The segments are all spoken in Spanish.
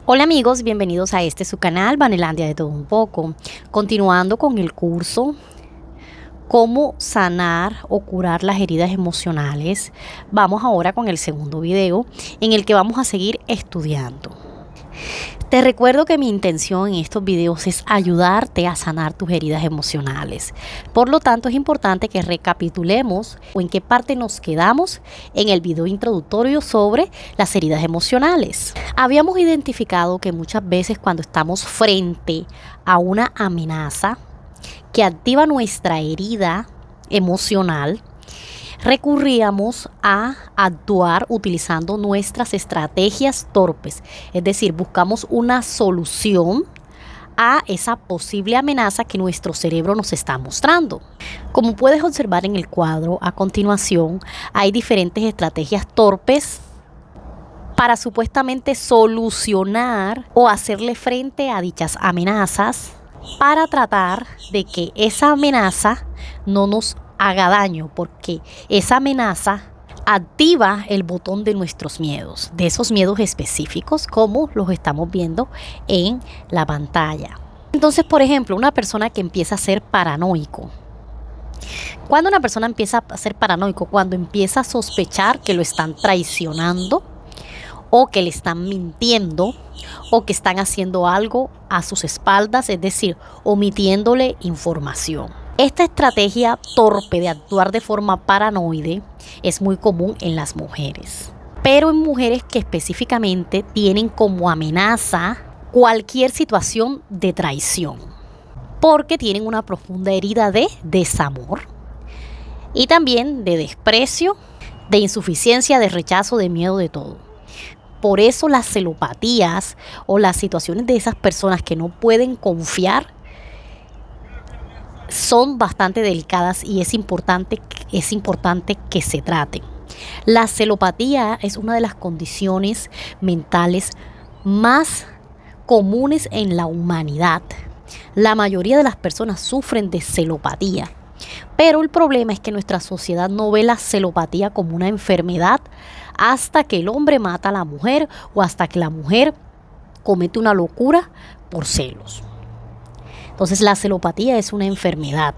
Hola amigos, bienvenidos a su canal Vanelandia de todo un poco. Continuando con el curso Cómo sanar o curar las heridas emocionales, vamos ahora con el segundo video en el que vamos a seguir estudiando. Te recuerdo que mi intención en estos videos es ayudarte a sanar tus heridas emocionales. Por lo tanto, es importante que recapitulemos o en qué parte nos quedamos en el video introductorio sobre las heridas emocionales. Habíamos identificado que muchas veces cuando estamos frente a una amenaza que activa nuestra herida emocional, recurríamos a actuar utilizando nuestras estrategias torpes, es decir, buscamos una solución a esa posible amenaza que nuestro cerebro nos está mostrando. Como puedes observar en el cuadro a continuación, hay diferentes estrategias torpes para supuestamente solucionar o hacerle frente a dichas amenazas para tratar de que esa amenaza no nos haga daño, porque esa amenaza activa el botón de nuestros miedos, de esos miedos específicos como los estamos viendo en la pantalla. Entonces, por ejemplo, una persona que empieza a ser paranoico. Cuando una persona empieza a ser paranoico, cuando empieza a sospechar que lo están traicionando o que le están mintiendo o que están haciendo algo a sus espaldas, es decir, omitiéndole información. Esta estrategia torpe de actuar de forma paranoide es muy común en las mujeres, pero en mujeres que específicamente tienen como amenaza cualquier situación de traición, porque tienen una profunda herida de desamor y también de desprecio, de insuficiencia, de rechazo, de miedo, de todo. Por eso las celopatías o las situaciones de esas personas que no pueden confiar son bastante delicadas y es importante que se traten. La celopatía es una de las condiciones mentales más comunes en la humanidad. La mayoría de las personas sufren de celopatía, pero el problema es que nuestra sociedad no ve la celopatía como una enfermedad hasta que el hombre mata a la mujer o hasta que la mujer comete una locura por celos. Entonces la celopatía es una enfermedad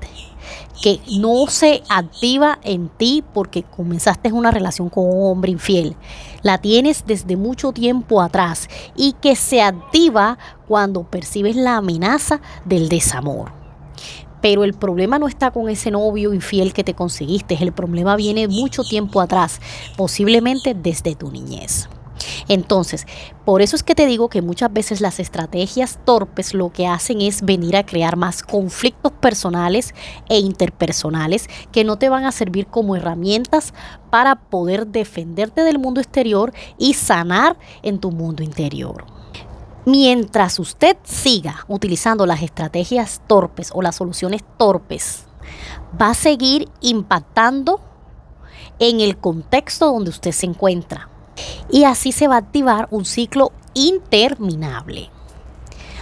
que no se activa en ti porque comenzaste una relación con un hombre infiel. La tienes desde mucho tiempo atrás y que se activa cuando percibes la amenaza del desamor. Pero el problema no está con ese novio infiel que te conseguiste, el problema viene mucho tiempo atrás, posiblemente desde tu niñez. Entonces, por eso es que te digo que muchas veces las estrategias torpes lo que hacen es venir a crear más conflictos personales e interpersonales que no te van a servir como herramientas para poder defenderte del mundo exterior y sanar en tu mundo interior. Mientras usted siga utilizando las estrategias torpes o las soluciones torpes, va a seguir impactando en el contexto donde usted se encuentra. Y así se va a activar un ciclo interminable.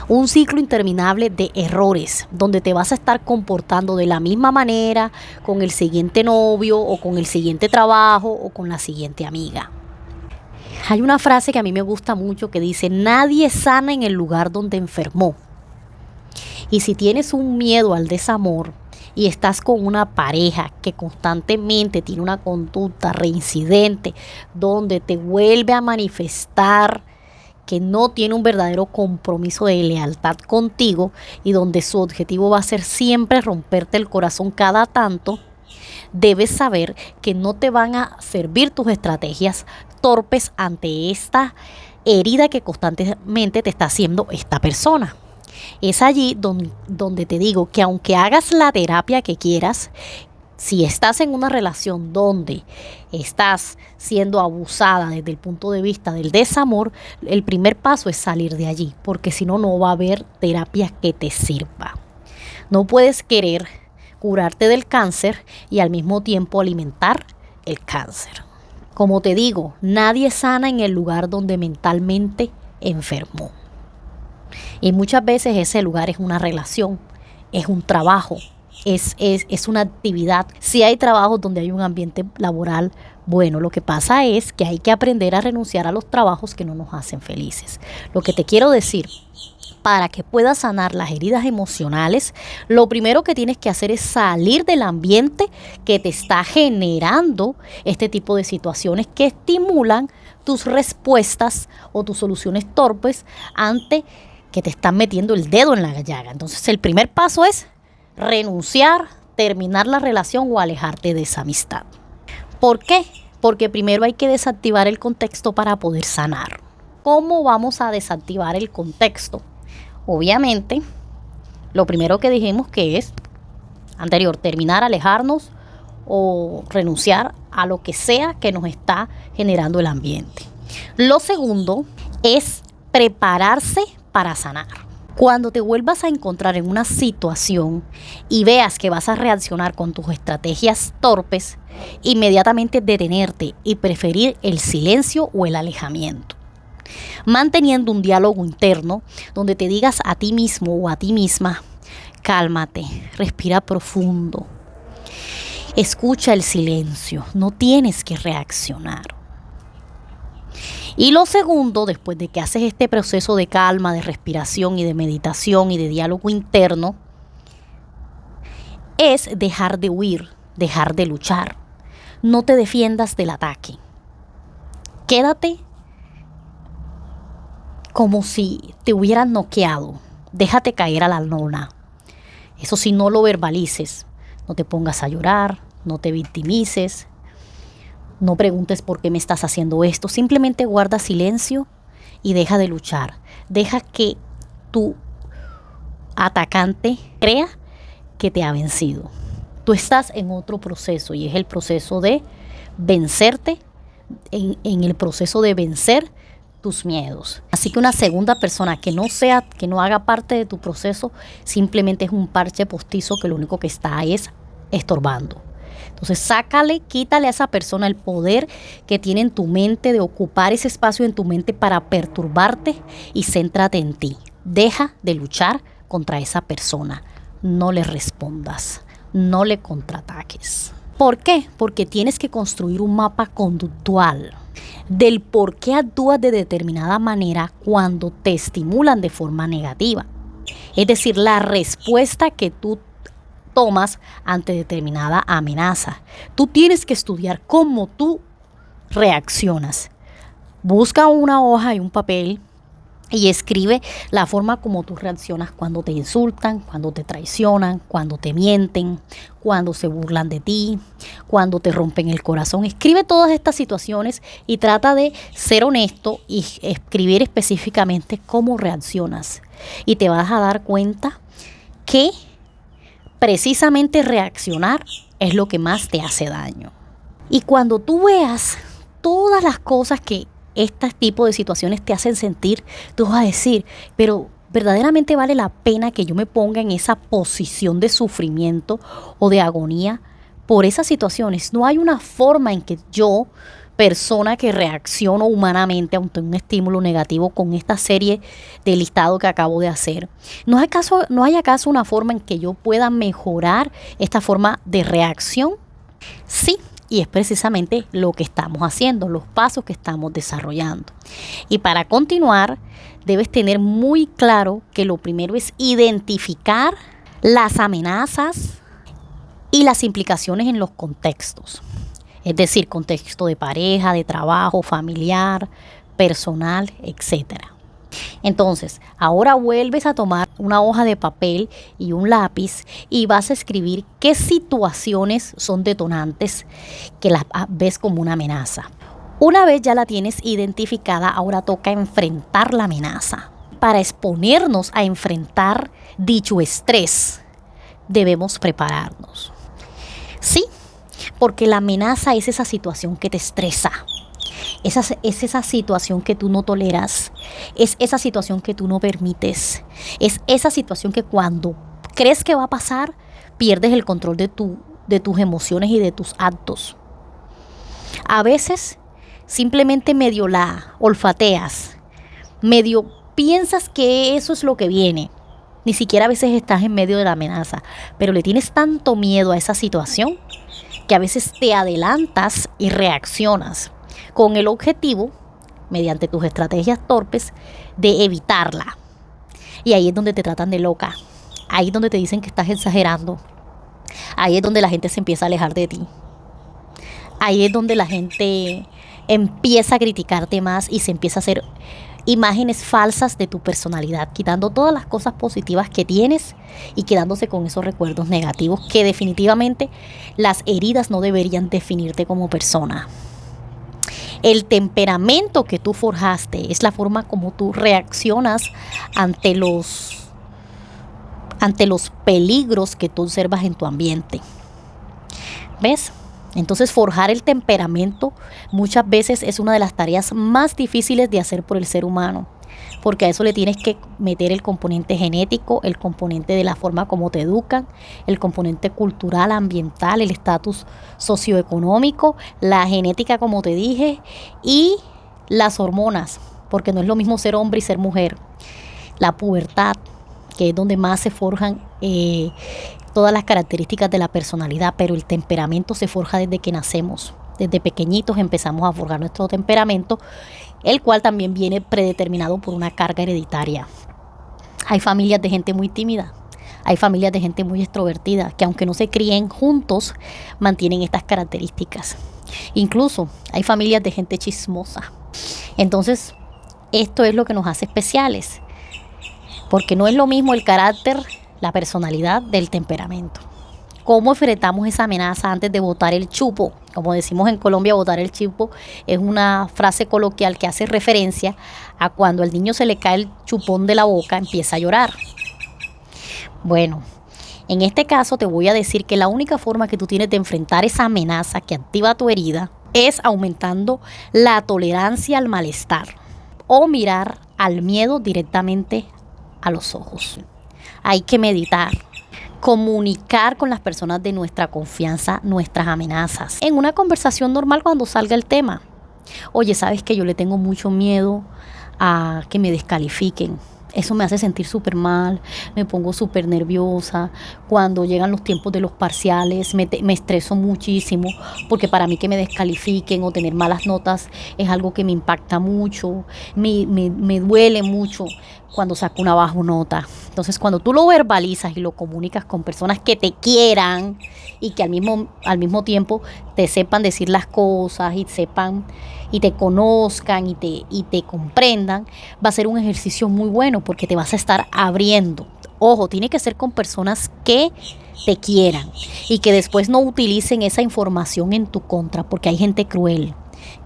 Un ciclo interminable de errores, donde te vas a estar comportando de la misma manera con el siguiente novio o con el siguiente trabajo o con la siguiente amiga. Hay una frase que a mí me gusta mucho que dice: nadie sana en el lugar donde enfermó. Y si tienes un miedo al desamor y estás con una pareja que constantemente tiene una conducta reincidente, donde te vuelve a manifestar que no tiene un verdadero compromiso de lealtad contigo y donde su objetivo va a ser siempre romperte el corazón cada tanto, debes saber que no te van a servir tus estrategias torpes ante esta herida que constantemente te está haciendo esta persona. Es allí donde te digo que aunque hagas la terapia que quieras, si estás en una relación donde estás siendo abusada desde el punto de vista del desamor, el primer paso es salir de allí, porque si no, no va a haber terapia que te sirva. No puedes querer curarte del cáncer y al mismo tiempo alimentar el cáncer. Como te digo, nadie sana en el lugar donde mentalmente enfermó. Y muchas veces ese lugar es una relación, es un trabajo, es una actividad. Si hay trabajos donde hay un ambiente laboral Bueno, lo que pasa es que hay que aprender a renunciar a los trabajos que no nos hacen felices. Lo que te quiero decir, para que puedas sanar las heridas emocionales, lo primero que tienes que hacer es salir del ambiente que te está generando este tipo de situaciones que estimulan tus respuestas o tus soluciones torpes ante que te están metiendo el dedo en la llaga. Entonces, el primer paso es renunciar, terminar la relación o alejarte de esa amistad. ¿Por qué? Porque primero hay que desactivar el contexto para poder sanar. ¿Cómo vamos a desactivar el contexto? Obviamente, lo primero que dijimos que es anterior, terminar, alejarnos o renunciar a lo que sea que nos está generando el ambiente. Lo segundo es prepararse para sanar. Cuando te vuelvas a encontrar en una situación y veas que vas a reaccionar con tus estrategias torpes, inmediatamente detenerte y preferir el silencio o el alejamiento. Manteniendo un diálogo interno donde te digas a ti mismo o a ti misma, cálmate, respira profundo, escucha el silencio, no tienes que reaccionar. Y lo segundo, después de que haces este proceso de calma, de respiración y de meditación y de diálogo interno, es dejar de huir, dejar de luchar. No te defiendas del ataque. Quédate como si te hubieran noqueado. Déjate caer a la lona. Eso sí, no lo verbalices. No te pongas a llorar, no te victimices, no preguntes por qué me estás haciendo esto. Simplemente guarda silencio y deja de luchar. Deja que tu atacante crea que te ha vencido. Tú estás en otro proceso y es el proceso de vencerte, en el proceso de vencer tus miedos. Así que una segunda persona que no haga parte de tu proceso, simplemente es un parche postizo que lo único que está es estorbando. Entonces quítale a esa persona el poder que tiene en tu mente de ocupar ese espacio en tu mente para perturbarte y céntrate en ti. Deja de luchar contra esa persona. No le respondas, no le contraataques. ¿Por qué? Porque tienes que construir un mapa conductual del por qué actúas de determinada manera cuando te estimulan de forma negativa. Es decir, la respuesta que tú tomas ante determinada amenaza. Tú tienes que estudiar cómo tú reaccionas. Busca una hoja y un papel y escribe la forma como tú reaccionas cuando te insultan, cuando te traicionan, cuando te mienten, cuando se burlan de ti, cuando te rompen el corazón. Escribe todas estas situaciones y trata de ser honesto y escribir específicamente cómo reaccionas. Y te vas a dar cuenta que precisamente reaccionar es lo que más te hace daño. Y cuando tú veas todas las cosas que este tipo de situaciones te hacen sentir, tú vas a decir, pero ¿verdaderamente vale la pena que yo me ponga en esa posición de sufrimiento o de agonía por esas situaciones? No hay una forma en que yo, persona que reacciono humanamente ante un estímulo negativo con esta serie de listado que acabo de hacer, ¿no hay acaso una forma en que yo pueda mejorar esta forma de reacción? Sí. Y es precisamente lo que estamos haciendo, los pasos que estamos desarrollando. Y para continuar, debes tener muy claro que lo primero es identificar las amenazas y las implicaciones en los contextos. Es decir, contexto de pareja, de trabajo, familiar, personal, etcétera. Entonces, ahora vuelves a tomar una hoja de papel y un lápiz y vas a escribir qué situaciones son detonantes que las ves como una amenaza. Una vez ya la tienes identificada, ahora toca enfrentar la amenaza. Para exponernos a enfrentar dicho estrés, debemos prepararnos. Sí, porque la amenaza es esa situación que te estresa. Es esa situación que tú no toleras, es esa situación que tú no permites, es esa situación que cuando crees que va a pasar, pierdes el control de tus emociones y de tus actos. A veces simplemente medio la olfateas, medio piensas que eso es lo que viene. Ni siquiera a veces estás en medio de la amenaza, pero le tienes tanto miedo a esa situación que a veces te adelantas y reaccionas con el objetivo, mediante tus estrategias torpes, de evitarla. Y ahí es donde te tratan de loca. Ahí es donde te dicen que estás exagerando. Ahí es donde la gente se empieza a alejar de ti. Ahí es donde la gente empieza a criticarte más y se empieza a hacer imágenes falsas de tu personalidad, quitando todas las cosas positivas que tienes y quedándose con esos recuerdos negativos que definitivamente las heridas no deberían definirte como persona. El temperamento que tú forjaste es la forma como tú reaccionas ante los peligros que tú observas en tu ambiente. ¿Ves? Entonces, forjar el temperamento muchas veces es una de las tareas más difíciles de hacer por el ser humano, porque a eso le tienes que meter el componente genético, el componente de la forma como te educan, el componente cultural, ambiental, el estatus socioeconómico, la genética, como te dije, y las hormonas, porque no es lo mismo ser hombre y ser mujer. La pubertad, que es donde más se forjan todas las características de la personalidad, pero el temperamento se forja desde que nacemos. Desde pequeñitos empezamos a forjar nuestro temperamento, el cual también viene predeterminado por una carga hereditaria. Hay familias de gente muy tímida, hay familias de gente muy extrovertida, que aunque no se críen juntos, mantienen estas características. Incluso hay familias de gente chismosa. Entonces, esto es lo que nos hace especiales, porque no es lo mismo el carácter, la personalidad del temperamento. ¿Cómo enfrentamos esa amenaza antes de botar el chupo? Como decimos en Colombia, botar el chupo es una frase coloquial que hace referencia a cuando al niño se le cae el chupón de la boca, empieza a llorar. Bueno, en este caso te voy a decir que la única forma que tú tienes de enfrentar esa amenaza que activa tu herida es aumentando la tolerancia al malestar o mirar al miedo directamente a los ojos. Hay que meditar, comunicar con las personas de nuestra confianza nuestras amenazas. En una conversación normal cuando salga el tema. Oye, ¿sabes que yo le tengo mucho miedo a que me descalifiquen? Eso me hace sentir súper mal, me pongo súper nerviosa. Cuando llegan los tiempos de los parciales me estreso muchísimo, porque para mí que me descalifiquen o tener malas notas es algo que me impacta mucho, me duele mucho cuando saco una baja nota. Entonces, cuando tú lo verbalizas y lo comunicas con personas que te quieran y que al mismo tiempo te sepan decir las cosas y sepan y te conozcan y te comprendan, va a ser un ejercicio muy bueno porque te vas a estar abriendo. Ojo, tiene que ser con personas que te quieran y que después no utilicen esa información en tu contra, porque hay gente cruel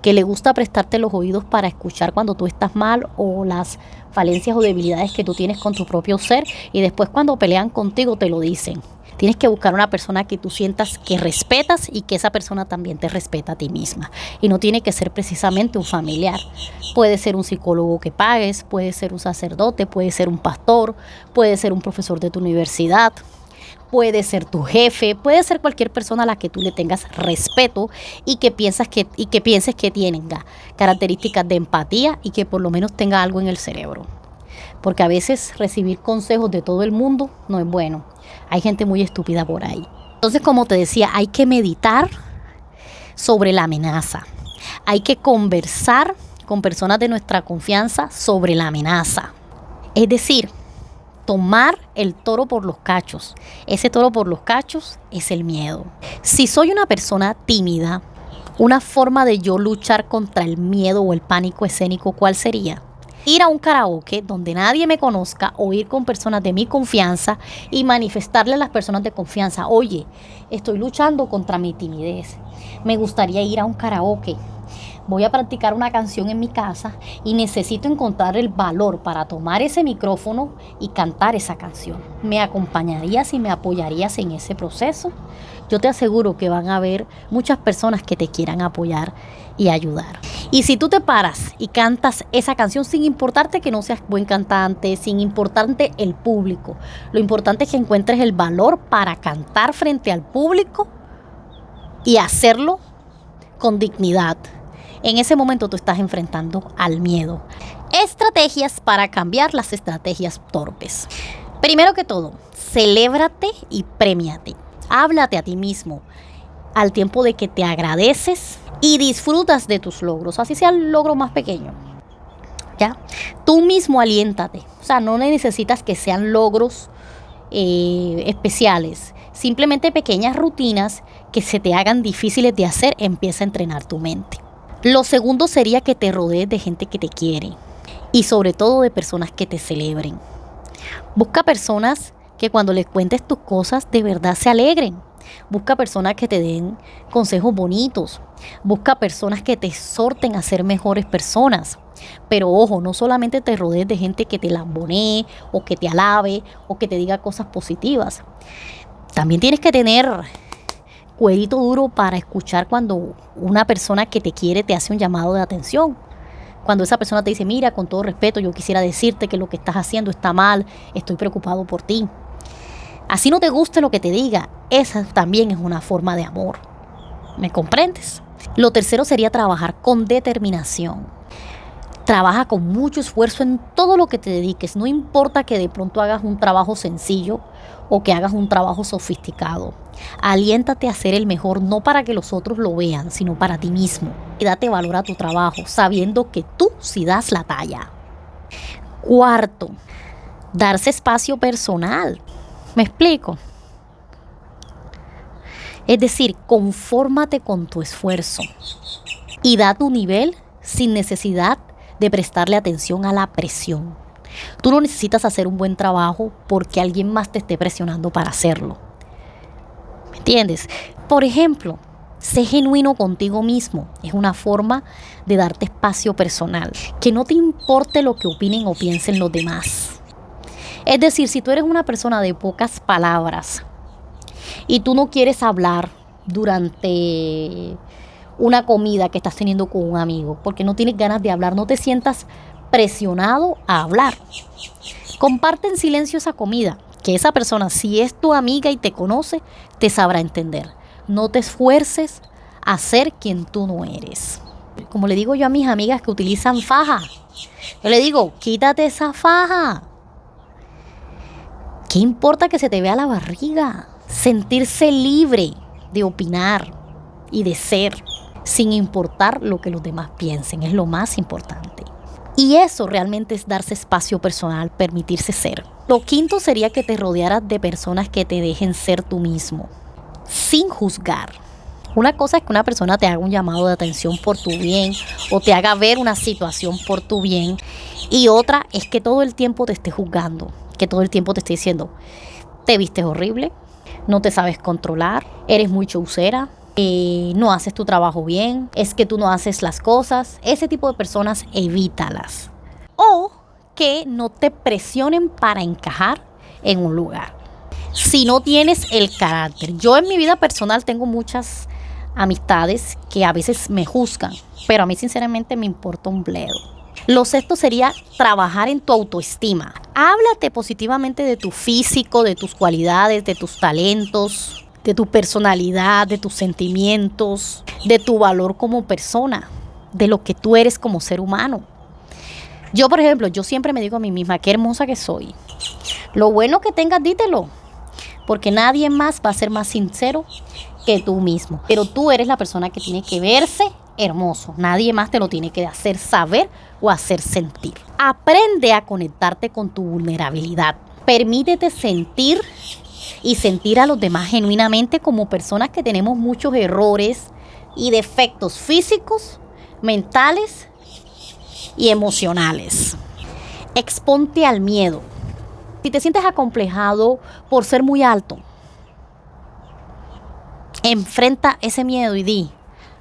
que le gusta prestarte los oídos para escuchar cuando tú estás mal o las falencias o debilidades que tú tienes con tu propio ser, y después cuando pelean contigo te lo dicen. Tienes que buscar una persona que tú sientas que respetas y que esa persona también te respeta a ti misma. Y no tiene que ser precisamente un familiar. Puede ser un psicólogo que pagues, puede ser un sacerdote, puede ser un pastor, puede ser un profesor de tu universidad, puede ser tu jefe, puede ser cualquier persona a la que tú le tengas respeto y que pienses que tenga características de empatía y que por lo menos tenga algo en el cerebro. Porque a veces recibir consejos de todo el mundo no es bueno. Hay gente muy estúpida por ahí. Entonces, como te decía, hay que meditar sobre la amenaza. Hay que conversar con personas de nuestra confianza sobre la amenaza. Es decir, tomar el toro por los cachos. Ese toro por los cachos es el miedo. Si soy una persona tímida, una forma de yo luchar contra el miedo o el pánico escénico, ¿cuál sería? Ir a un karaoke donde nadie me conozca o ir con personas de mi confianza y manifestarle a las personas de confianza: oye, estoy luchando contra mi timidez, me gustaría ir a un karaoke, voy a practicar una canción en mi casa y necesito encontrar el valor para tomar ese micrófono y cantar esa canción. ¿Me acompañarías y me apoyarías en ese proceso? Yo te aseguro que van a haber muchas personas que te quieran apoyar y ayudar. Y si tú te paras y cantas esa canción, sin importarte que no seas buen cantante, sin importarte el público, lo importante es que encuentres el valor para cantar frente al público y hacerlo con dignidad. En ese momento tú estás enfrentando al miedo. Estrategias para cambiar las estrategias torpes. Primero que todo, celébrate y premiate. Háblate a ti mismo. al tiempo de que te agradeces y disfrutas de tus logros, así sea el logro más pequeño. ¿Ya? Tú mismo aliéntate. O sea, no necesitas que sean logros especiales. Simplemente pequeñas rutinas que se te hagan difíciles de hacer, empieza a entrenar tu mente. Lo segundo sería que te rodees de gente que te quiere y sobre todo de personas que te celebren. Busca personas que cuando les cuentes tus cosas de verdad se alegren. Busca personas que te den consejos bonitos. Busca personas que te exhorten a ser mejores personas. Pero ojo, no solamente te rodees de gente que te lambonee o que te alabe o que te diga cosas positivas. También tienes que tener cuerito duro para escuchar cuando una persona que te quiere te hace un llamado de atención. Cuando esa persona te dice, mira, con todo respeto, yo quisiera decirte que lo que estás haciendo está mal, estoy preocupado por ti. Así no te guste lo que te diga, esa también es una forma de amor. ¿Me comprendes? Lo tercero sería trabajar con determinación. Trabaja con mucho esfuerzo en todo lo que te dediques. No importa que de pronto hagas un trabajo sencillo o que hagas un trabajo sofisticado. Aliéntate a ser el mejor, no para que los otros lo vean, sino para ti mismo. Y date valor a tu trabajo, sabiendo que tú sí das la talla. Cuarto, darse espacio personal. ¿Me explico? Es decir, confórmate con tu esfuerzo y da tu nivel sin necesidad de prestarle atención a la presión. Tú no necesitas hacer un buen trabajo porque alguien más te esté presionando para hacerlo. ¿Me entiendes? Por ejemplo, sé genuino contigo mismo. Es una forma de darte espacio personal. Que no te importe lo que opinen o piensen los demás. Es decir, si tú eres una persona de pocas palabras y tú no quieres hablar durante una comida que estás teniendo con un amigo, porque no tienes ganas de hablar, no te sientas presionado a hablar. Comparte en silencio esa comida, que esa persona, si es tu amiga y te conoce, te sabrá entender. No te esfuerces a ser quien tú no eres. Como le digo yo a mis amigas que utilizan faja, yo le digo, quítate esa faja. ¿Qué importa que se te vea la barriga? Sentirse libre de opinar y de ser, sin importar lo que los demás piensen, es lo más importante. Y eso realmente es darse espacio personal, permitirse ser. Lo quinto sería que te rodearas de personas que te dejen ser tú mismo, sin juzgar. Una cosa es que una persona te haga un llamado de atención por tu bien o te haga ver una situación por tu bien, y otra es que todo el tiempo te esté juzgando, que todo el tiempo te esté diciendo, te vistes horrible, no te sabes controlar, eres muy chaucera, no haces tu trabajo bien, es que tú no haces las cosas. Ese tipo de personas, evítalas. O que no te presionen para encajar en un lugar. Si no tienes el carácter. Yo en mi vida personal tengo muchas amistades que a veces me juzgan, pero a mí sinceramente me importa un bledo. Lo sexto sería trabajar en tu autoestima. Háblate positivamente de tu físico, de tus cualidades, de tus talentos, de tu personalidad, de tus sentimientos, de tu valor como persona, de lo que tú eres como ser humano. Yo, por ejemplo, yo siempre me digo a mí misma, qué hermosa que soy. Lo bueno que tengas, dítelo, porque nadie más va a ser más sincero que tú mismo. Pero tú eres la persona que tiene que verse hermoso. Nadie más te lo tiene que hacer saber o hacer sentir. Aprende a conectarte con tu vulnerabilidad. Permítete sentir y sentir a los demás genuinamente como personas que tenemos muchos errores y defectos físicos, mentales y emocionales. Exponte al miedo. Si te sientes acomplejado por ser muy alto, enfrenta ese miedo y di,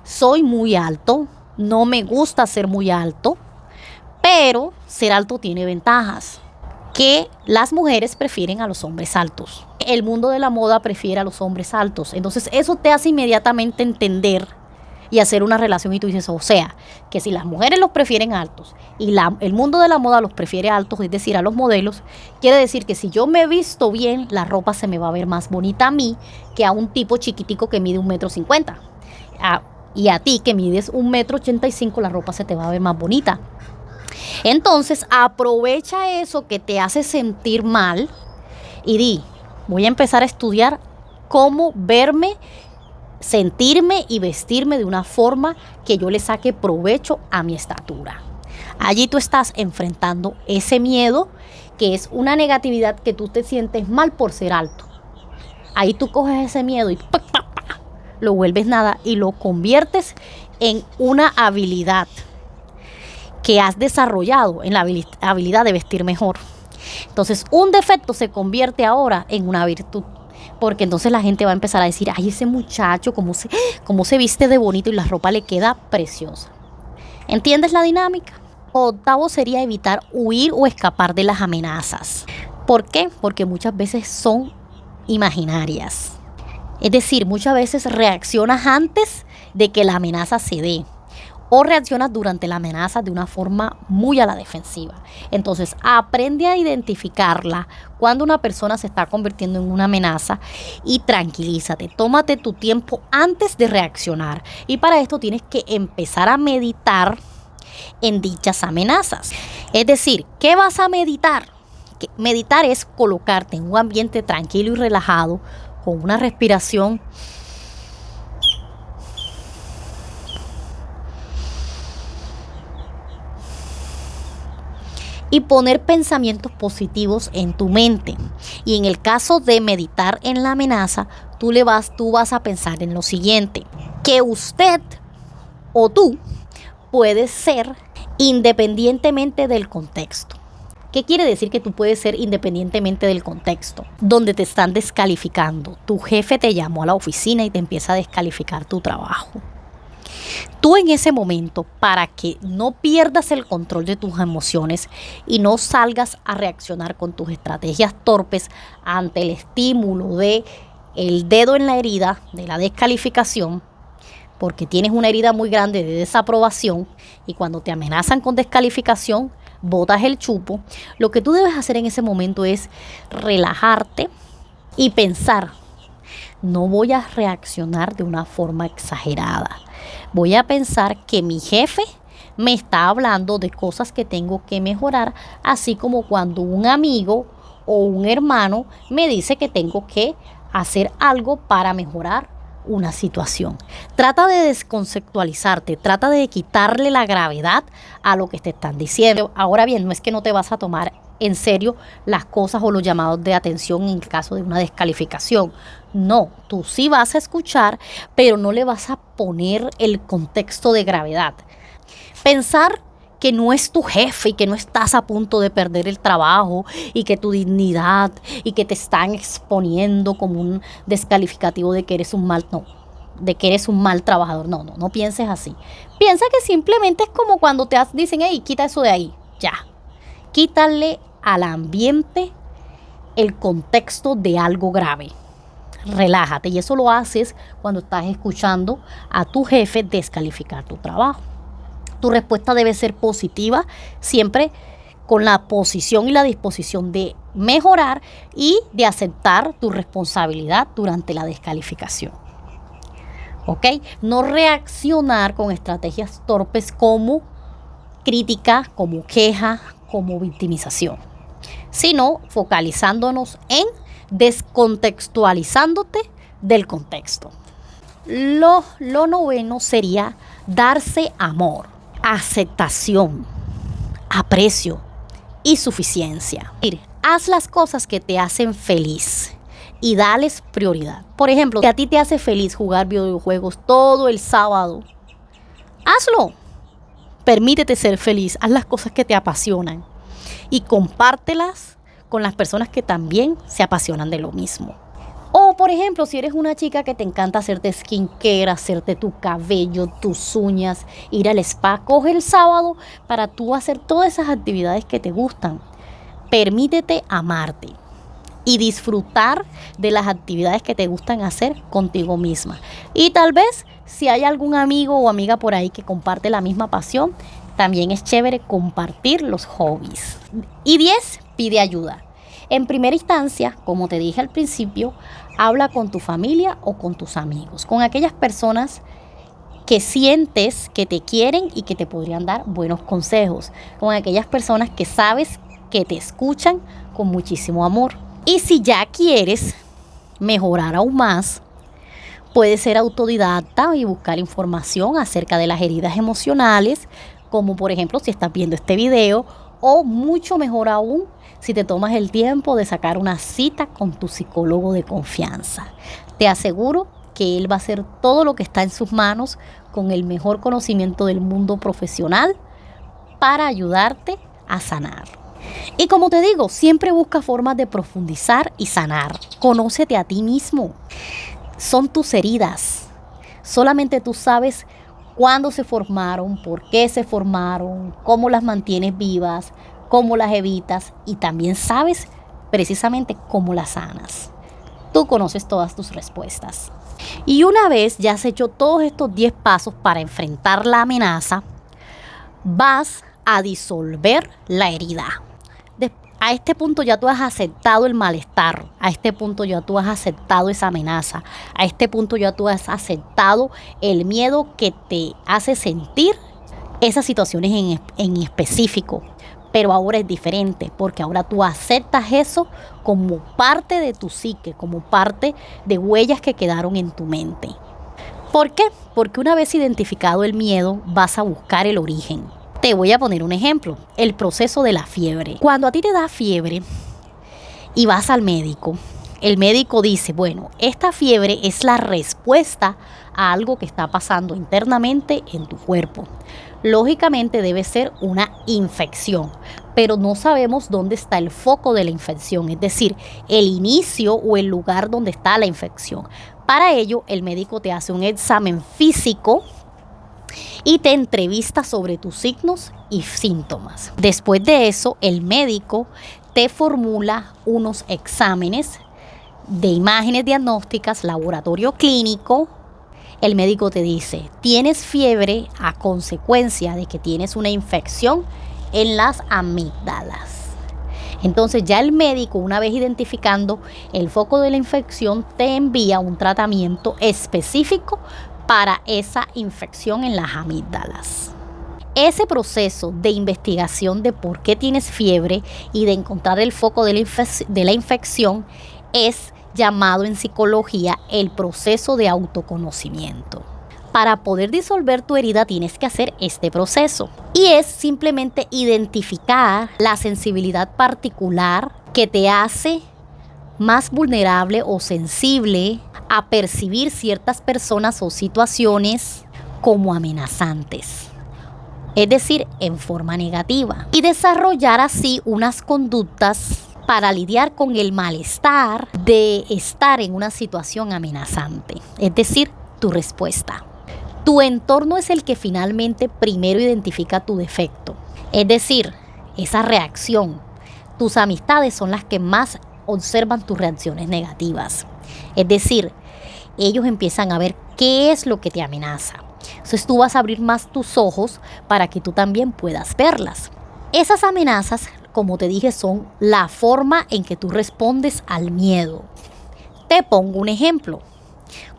soy muy alto, no me gusta ser muy alto, pero ser alto tiene ventajas. Que las mujeres prefieren a los hombres altos. El mundo de la moda prefiere a los hombres altos. Entonces eso te hace inmediatamente entender y hacer una relación y tú dices, o sea, que si las mujeres los prefieren altos y el mundo de la moda los prefiere altos, es decir, a los modelos, quiere decir que si yo me he visto bien, la ropa se me va a ver más bonita a mí que a un tipo chiquitico que mide 1,50 m. Y a ti que mides 1,85 m, la ropa se te va a ver más bonita. Entonces aprovecha eso que te hace sentir mal y di, voy a empezar a estudiar cómo verme sentirme y vestirme de una forma que yo le saque provecho a mi estatura. Allí tú estás enfrentando ese miedo, que es una negatividad que tú te sientes mal por ser alto. Ahí tú coges ese miedo y lo vuelves nada y lo conviertes en una habilidad que has desarrollado, en la habilidad de vestir mejor. Entonces, un defecto se convierte ahora en una virtud, porque entonces la gente va a empezar a decir, ay, ese muchacho, cómo se viste de bonito y la ropa le queda preciosa. ¿Entiendes la dinámica? Octavo sería evitar huir o escapar de las amenazas. ¿Por qué? Porque muchas veces son imaginarias. Es decir, muchas veces reaccionas antes de que la amenaza se dé, o reaccionas durante la amenaza de una forma muy a la defensiva. Entonces, aprende a identificarla cuando una persona se está convirtiendo en una amenaza y tranquilízate. Tómate tu tiempo antes de reaccionar. Y para esto tienes que empezar a meditar en dichas amenazas. Es decir, ¿qué vas a meditar? Meditar es colocarte en un ambiente tranquilo y relajado, con una respiración y poner pensamientos positivos en tu mente. Y en el caso de meditar en la amenaza, tú vas a pensar en lo siguiente: que usted o tú puedes ser independientemente del contexto. ¿Qué quiere decir que tú puedes ser independientemente del contexto? Donde te están descalificando. Tu jefe te llamó a la oficina y te empieza a descalificar tu trabajo. Tú en ese momento, para que no pierdas el control de tus emociones y no salgas a reaccionar con tus estrategias torpes ante el estímulo de el dedo en la herida de la descalificación, porque tienes una herida muy grande de desaprobación y cuando te amenazan con descalificación, botas el chupo. Lo que tú debes hacer en ese momento es relajarte y pensar: no voy a reaccionar de una forma exagerada. Voy a pensar que mi jefe me está hablando de cosas que tengo que mejorar, así como cuando un amigo o un hermano me dice que tengo que hacer algo para mejorar una situación. Trata de desconceptualizarte, trata de quitarle la gravedad a lo que te están diciendo. Ahora bien, no es que no te vas a tomar en serio las cosas o los llamados de atención en el caso de una descalificación. No, tú sí vas a escuchar, pero no le vas a poner el contexto de gravedad. Pensar que no es tu jefe y que no estás a punto de perder el trabajo y que tu dignidad y que te están exponiendo como un descalificativo de que eres un mal, no, de que eres un mal trabajador. No pienses así. Piensa que simplemente es como cuando te dicen, hey, quita eso de ahí, ya. Quítale al ambiente el contexto de algo grave. Relájate, y eso lo haces cuando estás escuchando a tu jefe descalificar tu trabajo. Tu respuesta debe ser positiva, siempre con la posición y la disposición de mejorar y de aceptar tu responsabilidad durante la descalificación. ¿Ok? No reaccionar con estrategias torpes como crítica, como queja, como victimización, sino focalizándonos en descontextualizándote del contexto. Lo noveno sería darse amor, aceptación, aprecio y suficiencia. Haz las cosas que te hacen feliz y dales prioridad. Por ejemplo, si a ti te hace feliz jugar videojuegos todo el sábado, hazlo. Permítete ser feliz, haz las cosas que te apasionan y compártelas con las personas que también se apasionan de lo mismo. O, por ejemplo, si eres una chica que te encanta hacerte skincare, hacerte tu cabello, tus uñas, ir al spa, coge el sábado para tú hacer todas esas actividades que te gustan. Permítete amarte y disfrutar de las actividades que te gustan hacer contigo misma. Y tal vez, si hay algún amigo o amiga por ahí que comparte la misma pasión, también es chévere compartir los hobbies. Y 10, pide ayuda. En primera instancia, como te dije al principio, habla con tu familia o con tus amigos, con aquellas personas que sientes que te quieren y que te podrían dar buenos consejos, con aquellas personas que sabes que te escuchan con muchísimo amor. Y si ya quieres mejorar aún más, Puedes ser autodidacta y buscar información acerca de las heridas emocionales, como por ejemplo si estás viendo este video, o mucho mejor aún, si te tomas el tiempo de sacar una cita con tu psicólogo de confianza. Te aseguro que él va a hacer todo lo que está en sus manos con el mejor conocimiento del mundo profesional para ayudarte a sanar. Y como te digo, siempre busca formas de profundizar y sanar. Conócete a ti mismo. Son tus heridas. Solamente tú sabes cuándo se formaron, por qué se formaron, cómo las mantienes vivas, cómo las evitas y también sabes precisamente cómo las sanas. Tú conoces todas tus respuestas. Y una vez ya has hecho todos estos 10 pasos para enfrentar la amenaza, vas a disolver la herida. A este punto ya tú has aceptado el malestar, a este punto ya tú has aceptado esa amenaza, a este punto ya tú has aceptado el miedo que te hace sentir esas situaciones en específico. Pero ahora es diferente, porque ahora tú aceptas eso como parte de tu psique, como parte de huellas que quedaron en tu mente. ¿Por qué? Porque una vez identificado el miedo, vas a buscar el origen. Te voy a poner un ejemplo, el proceso de la fiebre. Cuando a ti te da fiebre y vas al médico, el médico dice, bueno, esta fiebre es la respuesta a algo que está pasando internamente en tu cuerpo. Lógicamente debe ser una infección, pero no sabemos dónde está el foco de la infección, es decir, el inicio o el lugar donde está la infección. Para ello, el médico te hace un examen físico y te entrevista sobre tus signos y síntomas. Después de eso, el médico te formula unos exámenes de imágenes diagnósticas, laboratorio clínico. El médico te dice, tienes fiebre a consecuencia de que tienes una infección en las amígdalas. Entonces ya el médico, una vez identificando el foco de la infección, te envía un tratamiento específico para esa infección en las amígdalas. Ese proceso de investigación de por qué tienes fiebre y de encontrar el foco de la infección es llamado en psicología el proceso de autoconocimiento. Para poder disolver tu herida tienes que hacer este proceso y es simplemente identificar la sensibilidad particular que te hace más vulnerable o sensible a percibir ciertas personas o situaciones como amenazantes, es decir, en forma negativa, y desarrollar así unas conductas para lidiar con el malestar de estar en una situación amenazante, es decir, tu respuesta. Tu entorno es el que finalmente primero identifica tu defecto, es decir, esa reacción. Tus amistades son las que más observan tus reacciones negativas, es decir, ellos empiezan a ver qué es lo que te amenaza. Entonces tú vas a abrir más tus ojos para que tú también puedas verlas. Esas amenazas, como te dije, son la forma en que tú respondes al miedo. Te pongo un ejemplo.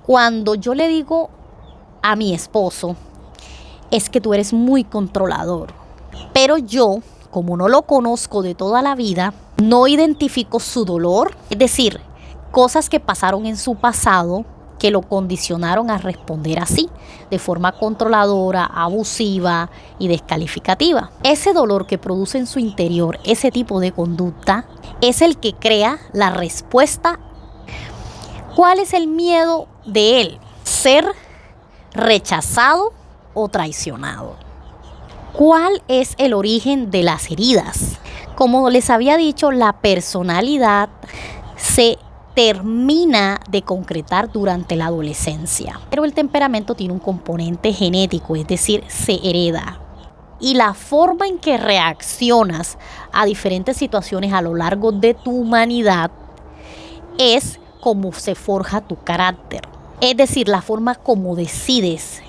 Cuando yo le digo a mi esposo, es que tú eres muy controlador, pero yo, como no lo conozco de toda la vida, no identifico su dolor, es decir, cosas que pasaron en su pasado que lo condicionaron a responder así, de forma controladora, abusiva y descalificativa. Ese dolor que produce en su interior ese tipo de conducta es el que crea la respuesta. ¿Cuál es el miedo de él? Ser rechazado o traicionado. ¿Cuál es el origen de las heridas? Como les había dicho, la personalidad se termina de concretar durante la adolescencia, pero el temperamento tiene un componente genético, es decir, se hereda. Y la forma en que reaccionas a diferentes situaciones a lo largo de tu humanidad es como se forja tu carácter. Es decir, la forma como decides,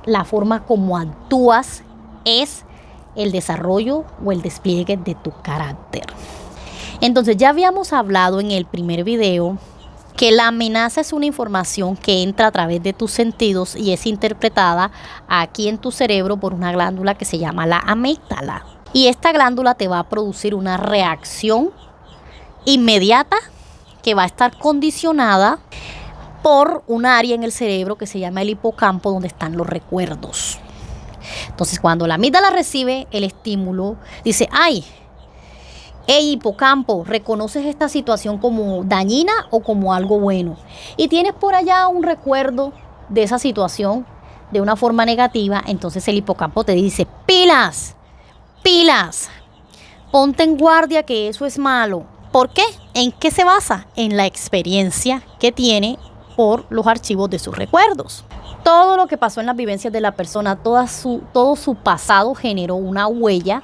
la forma como actúas es el desarrollo o el despliegue de tu carácter. Entonces ya habíamos hablado en el primer video que la amenaza es una información que entra a través de tus sentidos y es interpretada aquí en tu cerebro por una glándula que se llama la amígdala. Y esta glándula te va a producir una reacción inmediata que va a estar condicionada por un área en el cerebro que se llama el hipocampo, donde están los recuerdos. Entonces, cuando la amígdala recibe el estímulo, dice, ay, hey hipocampo, ¿reconoces esta situación como dañina o como algo bueno? Y tienes por allá un recuerdo de esa situación de una forma negativa, entonces el hipocampo te dice, pilas, pilas, ponte en guardia que eso es malo. ¿Por qué? ¿En qué se basa? En la experiencia que tiene por los archivos de sus recuerdos. Todo lo que pasó en las vivencias de la persona, todo su pasado generó una huella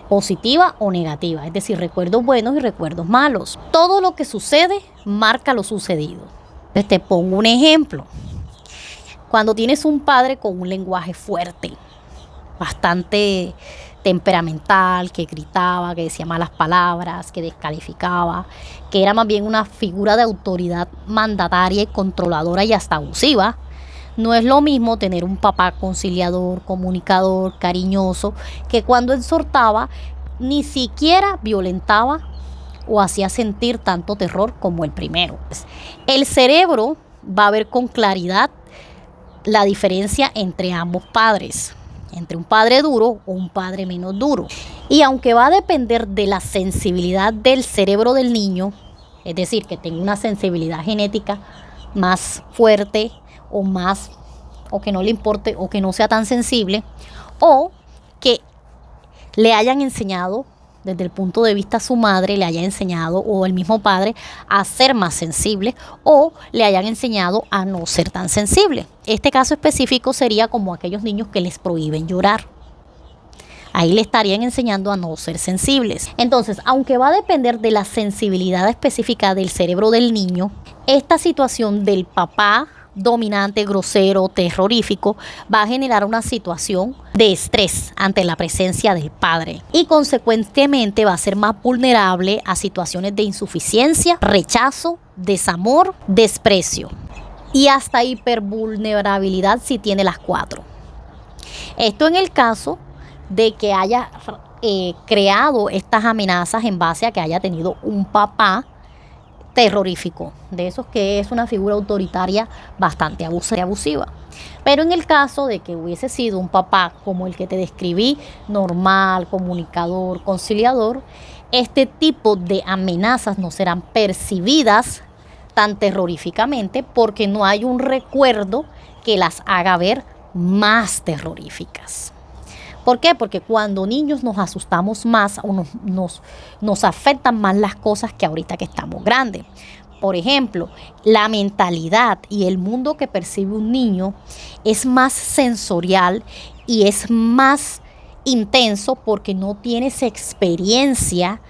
positiva o negativa, es decir, recuerdos buenos y recuerdos malos. Todo lo que sucede marca lo sucedido. Entonces, te pongo un ejemplo. Cuando tienes un padre con un lenguaje fuerte, bastante temperamental, que gritaba, que decía malas palabras, que descalificaba, que era más bien una figura de autoridad mandataria y controladora y hasta abusiva, no es lo mismo tener un papá conciliador, comunicador, cariñoso, que cuando exhortaba ni siquiera violentaba o hacía sentir tanto terror como el primero. El cerebro va a ver con claridad la diferencia entre ambos padres, entre un padre duro o un padre menos duro. Y aunque va a depender de la sensibilidad del cerebro del niño, es decir, que tenga una sensibilidad genética más fuerte o que no le importe o que no sea tan sensible, o que le hayan enseñado desde el punto de vista su madre, le haya enseñado, o el mismo padre, a ser más sensible, o le hayan enseñado a no ser tan sensible. Este caso específico sería como aquellos niños que les prohíben llorar. Ahí le estarían enseñando a no ser sensibles. Entonces, aunque va a depender de la sensibilidad específica del cerebro del niño, esta situación del papá dominante, grosero, terrorífico, va a generar una situación de estrés ante la presencia del padre y consecuentemente va a ser más vulnerable a situaciones de insuficiencia, rechazo, desamor, desprecio y hasta hipervulnerabilidad si tiene las 4. Esto en el caso de que haya creado estas amenazas en base a que haya tenido un papá terrorífico, de esos que es una figura autoritaria bastante abusiva. Pero en el caso de que hubiese sido un papá como el que te describí, normal, comunicador, conciliador, este tipo de amenazas no serán percibidas tan terroríficamente porque no hay un recuerdo que las haga ver más terroríficas. ¿Por qué? Porque cuando niños nos asustamos más o nos afectan más las cosas que ahorita que estamos grandes. Por ejemplo, la mentalidad y el mundo que percibe un niño es más sensorial y es más intenso porque no tienes experiencia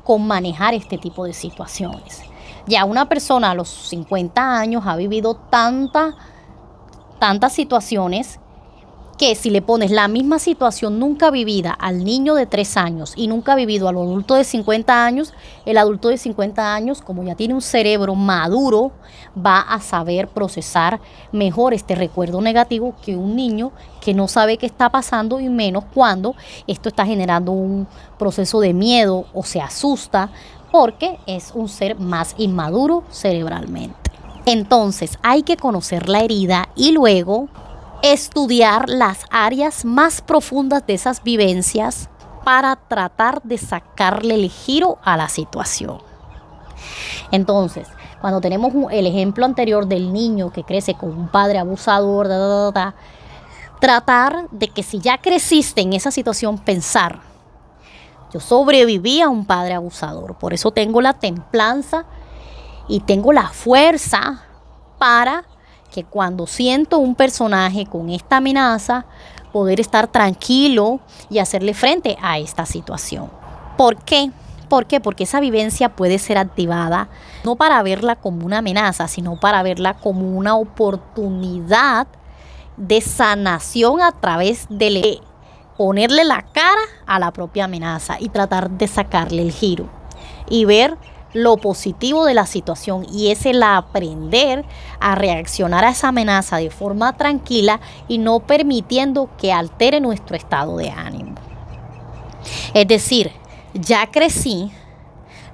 con manejar este tipo de situaciones. Ya una persona a los 50 años ha vivido tantas situaciones que si le pones la misma situación nunca vivida al niño de 3 años y nunca vivido al adulto de 50 años, el adulto de 50 años, como ya tiene un cerebro maduro, va a saber procesar mejor este recuerdo negativo que un niño que no sabe qué está pasando y menos cuando esto está generando un proceso de miedo o se asusta porque es un ser más inmaduro cerebralmente. Entonces hay que conocer la herida y luego estudiar las áreas más profundas de esas vivencias para tratar de sacarle el giro a la situación. Entonces, cuando tenemos el ejemplo anterior del niño que crece con un padre abusador, tratar de que si ya creciste en esa situación, pensar, yo sobreviví a un padre abusador, por eso tengo la templanza y tengo la fuerza para que cuando siento un personaje con esta amenaza, poder estar tranquilo y hacerle frente a esta situación. ¿Por qué? ¿Por qué? Porque esa vivencia puede ser activada no para verla como una amenaza, sino para verla como una oportunidad de sanación a través de ponerle la cara a la propia amenaza y tratar de sacarle el giro y ver lo positivo de la situación, y es el aprender a reaccionar a esa amenaza de forma tranquila y no permitiendo que altere nuestro estado de ánimo. Es decir, ya crecí,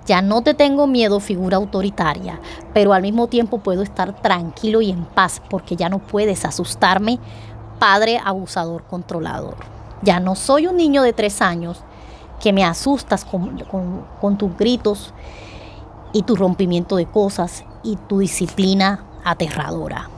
Ya no te tengo miedo, figura autoritaria, pero al mismo tiempo puedo estar tranquilo y en paz porque ya no puedes asustarme, padre abusador controlador. Ya no soy un niño de 3 años que me asustas con tus gritos y tu rompimiento de cosas y tu disciplina aterradora.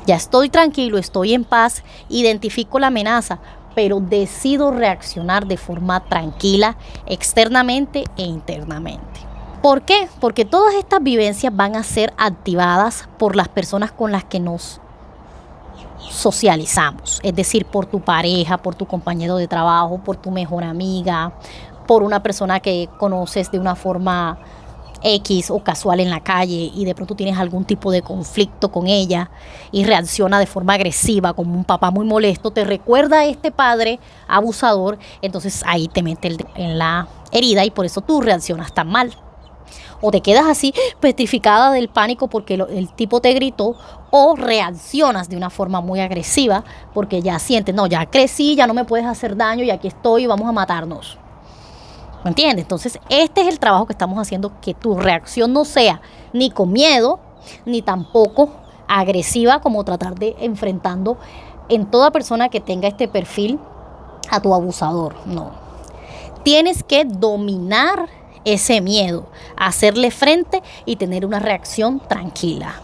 Ya estoy tranquilo, estoy en paz, identifico la amenaza, pero decido reaccionar de forma tranquila, externamente e internamente. ¿Por qué? Porque todas estas vivencias van a ser activadas por las personas con las que nos socializamos, es decir, por tu pareja, por tu compañero de trabajo, por tu mejor amiga, por una persona que conoces de una forma X o casual en la calle y de pronto tienes algún tipo de conflicto con ella y reacciona de forma agresiva como un papá muy molesto, te recuerda a este padre abusador, entonces ahí te mete en la herida y por eso tú reaccionas tan mal. O te quedas así petrificada del pánico porque el tipo te gritó, o reaccionas de una forma muy agresiva porque ya sientes, no, ya crecí, ya no me puedes hacer daño y aquí estoy y vamos a matarnos. ¿Me entiendes? Entonces, este es el trabajo que estamos haciendo, que tu reacción no sea ni con miedo, ni tampoco agresiva, como tratar de enfrentando en toda persona que tenga este perfil a tu abusador. No. Tienes que dominar ese miedo, hacerle frente y tener una reacción tranquila.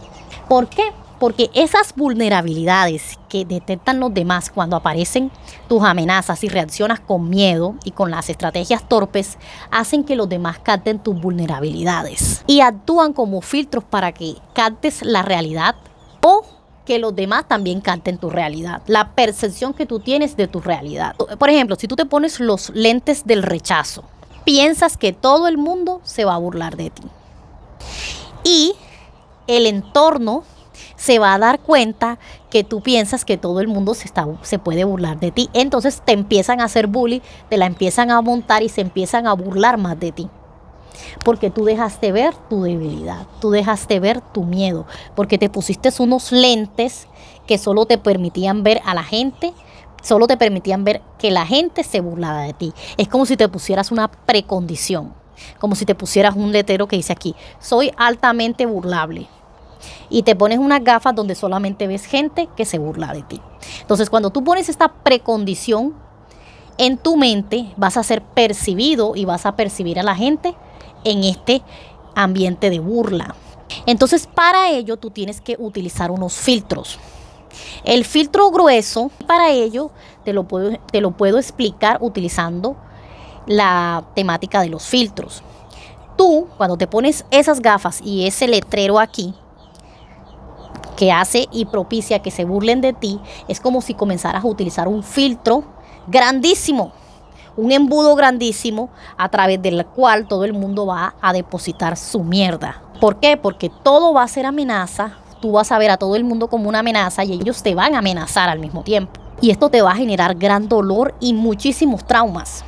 ¿Por qué? Porque esas vulnerabilidades que detectan los demás cuando aparecen tus amenazas y reaccionas con miedo y con las estrategias torpes, hacen que los demás capten tus vulnerabilidades y actúan como filtros para que captes la realidad o que los demás también capten tu realidad, la percepción que tú tienes de tu realidad. Por ejemplo, si tú te pones los lentes del rechazo, piensas que todo el mundo se va a burlar de ti y el entorno se va a dar cuenta que tú piensas que todo el mundo se puede burlar de ti. Entonces te empiezan a hacer bullying, te la empiezan a montar y se empiezan a burlar más de ti. Porque tú dejaste ver tu debilidad, tú dejaste ver tu miedo, porque te pusiste unos lentes que solo te permitían ver a la gente, solo te permitían ver que la gente se burlaba de ti. Es como si te pusieras una precondición, como si te pusieras un letrero que dice aquí, soy altamente burlable. Y te pones unas gafas donde solamente ves gente que se burla de ti. Entonces, cuando tú pones esta precondición en tu mente, vas a ser percibido y vas a percibir a la gente en este ambiente de burla. Entonces, para ello, tú tienes que utilizar unos filtros. El filtro grueso, para ello, te lo puedo explicar utilizando la temática de los filtros. Tú, cuando te pones esas gafas y ese letrero aquí, que hace y propicia que se burlen de ti, es como si comenzaras a utilizar un filtro grandísimo, un embudo grandísimo a través del cual todo el mundo va a depositar su mierda. ¿Por qué? Porque todo va a ser amenaza, tú vas a ver a todo el mundo como una amenaza y ellos te van a amenazar al mismo tiempo. Y esto te va a generar gran dolor y muchísimos traumas.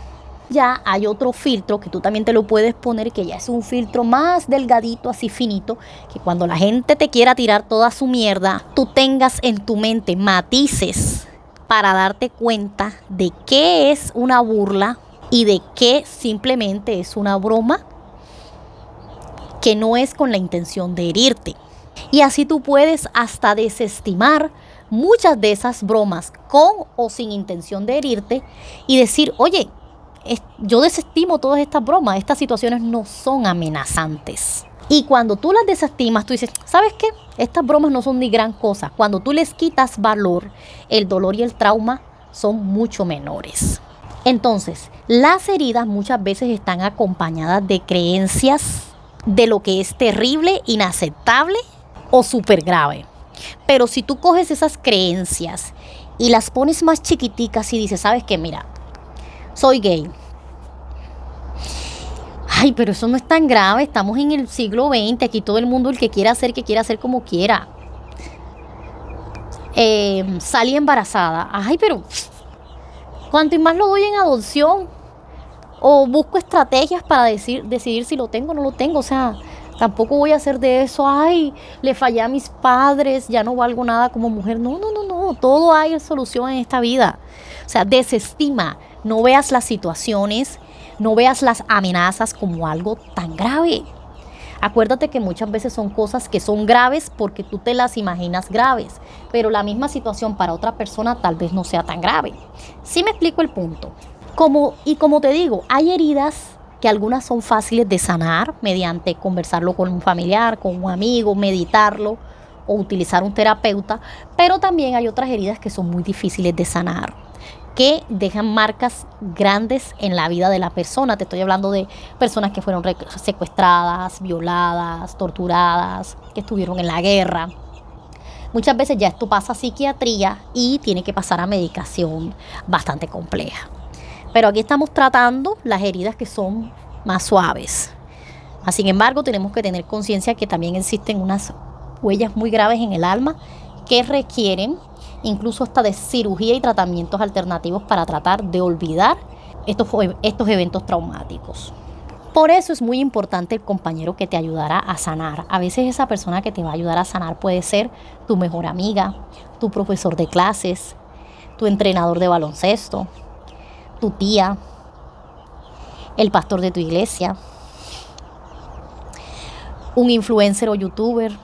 Ya hay otro filtro que tú también te lo puedes poner, que ya es un filtro más delgadito, así finito, que cuando la gente te quiera tirar toda su mierda, tú tengas en tu mente matices para darte cuenta de qué es una burla y de qué simplemente es una broma que no es con la intención de herirte. Y así tú puedes hasta desestimar muchas de esas bromas con o sin intención de herirte y decir, oye, yo desestimo todas estas bromas, estas situaciones no son amenazantes. Y cuando tú las desestimas, tú dices, ¿sabes qué? Estas bromas no son ni gran cosa. Cuando tú les quitas valor, el dolor y el trauma son mucho menores. Entonces, las heridas muchas veces están acompañadas de creencias de lo que es terrible, inaceptable o súper grave. Pero si tú coges esas creencias y las pones más chiquiticas y dices, ¿sabes qué? Mira, soy gay. Ay, pero eso no es tan grave. Estamos en el siglo XX. Aquí todo el mundo, el que quiera hacer como quiera. Salí embarazada. Ay, pero cuanto más lo doy en adopción. O busco estrategias para decidir si lo tengo o no lo tengo. O sea, tampoco voy a hacer de eso. Ay, le fallé a mis padres. Ya no valgo nada como mujer. No. Todo hay solución en esta vida. O sea, desestima. No veas las situaciones, No veas las amenazas como algo tan grave. Acuérdate que muchas veces son cosas que son graves porque tú te las imaginas graves, pero la misma situación para otra persona tal vez no sea tan grave. ¿Sí me explico el punto? Como te digo, hay heridas que algunas son fáciles de sanar mediante conversarlo con un familiar, con un amigo, meditarlo o utilizar un terapeuta, pero también hay otras heridas que son muy difíciles de sanar, que dejan marcas grandes en la vida de la persona. Te estoy hablando de personas que fueron secuestradas, violadas, torturadas, que estuvieron en la guerra. Muchas veces ya esto pasa a psiquiatría y tiene que pasar a medicación bastante compleja. Pero aquí estamos tratando las heridas que son más suaves. Sin embargo, tenemos que tener conciencia que también existen unas huellas muy graves en el alma que requieren incluso hasta de cirugía y tratamientos alternativos para tratar de olvidar estos eventos traumáticos. Por eso es muy importante el compañero que te ayudará a sanar. A veces esa persona que te va a ayudar a sanar puede ser tu mejor amiga, tu profesor de clases, tu entrenador de baloncesto, tu tía, el pastor de tu iglesia, un influencer o youtuber,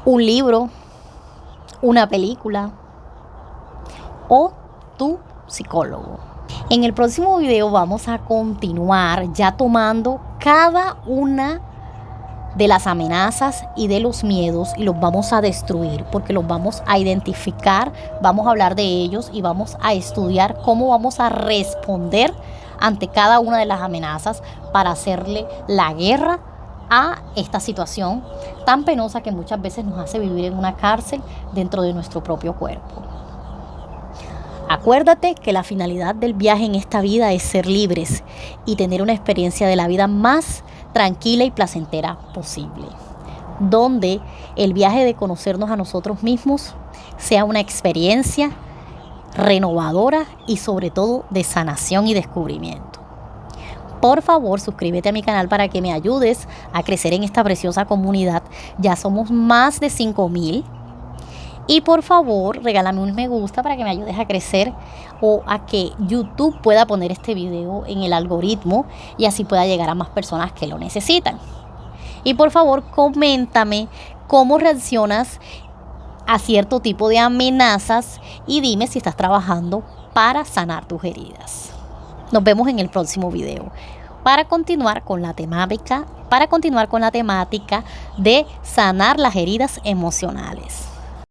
un libro, una película o tu psicólogo. En el próximo video vamos a continuar ya tomando cada una de las amenazas y de los miedos y los vamos a destruir porque los vamos a identificar, vamos a hablar de ellos y vamos a estudiar cómo vamos a responder ante cada una de las amenazas para hacerle la guerra a esta situación tan penosa que muchas veces nos hace vivir en una cárcel dentro de nuestro propio cuerpo. Acuérdate que la finalidad del viaje en esta vida es ser libres y tener una experiencia de la vida más tranquila y placentera posible, donde el viaje de conocernos a nosotros mismos sea una experiencia renovadora y sobre todo de sanación y descubrimiento. Por favor, suscríbete a mi canal para que me ayudes a crecer en esta preciosa comunidad. Ya somos más de 5,000. Y por favor, regálame un me gusta para que me ayudes a crecer o a que YouTube pueda poner este video en el algoritmo y así pueda llegar a más personas que lo necesitan. Y por favor, coméntame cómo reaccionas a cierto tipo de amenazas y dime si estás trabajando para sanar tus heridas. Nos vemos en el próximo video para continuar con la temática de sanar las heridas emocionales.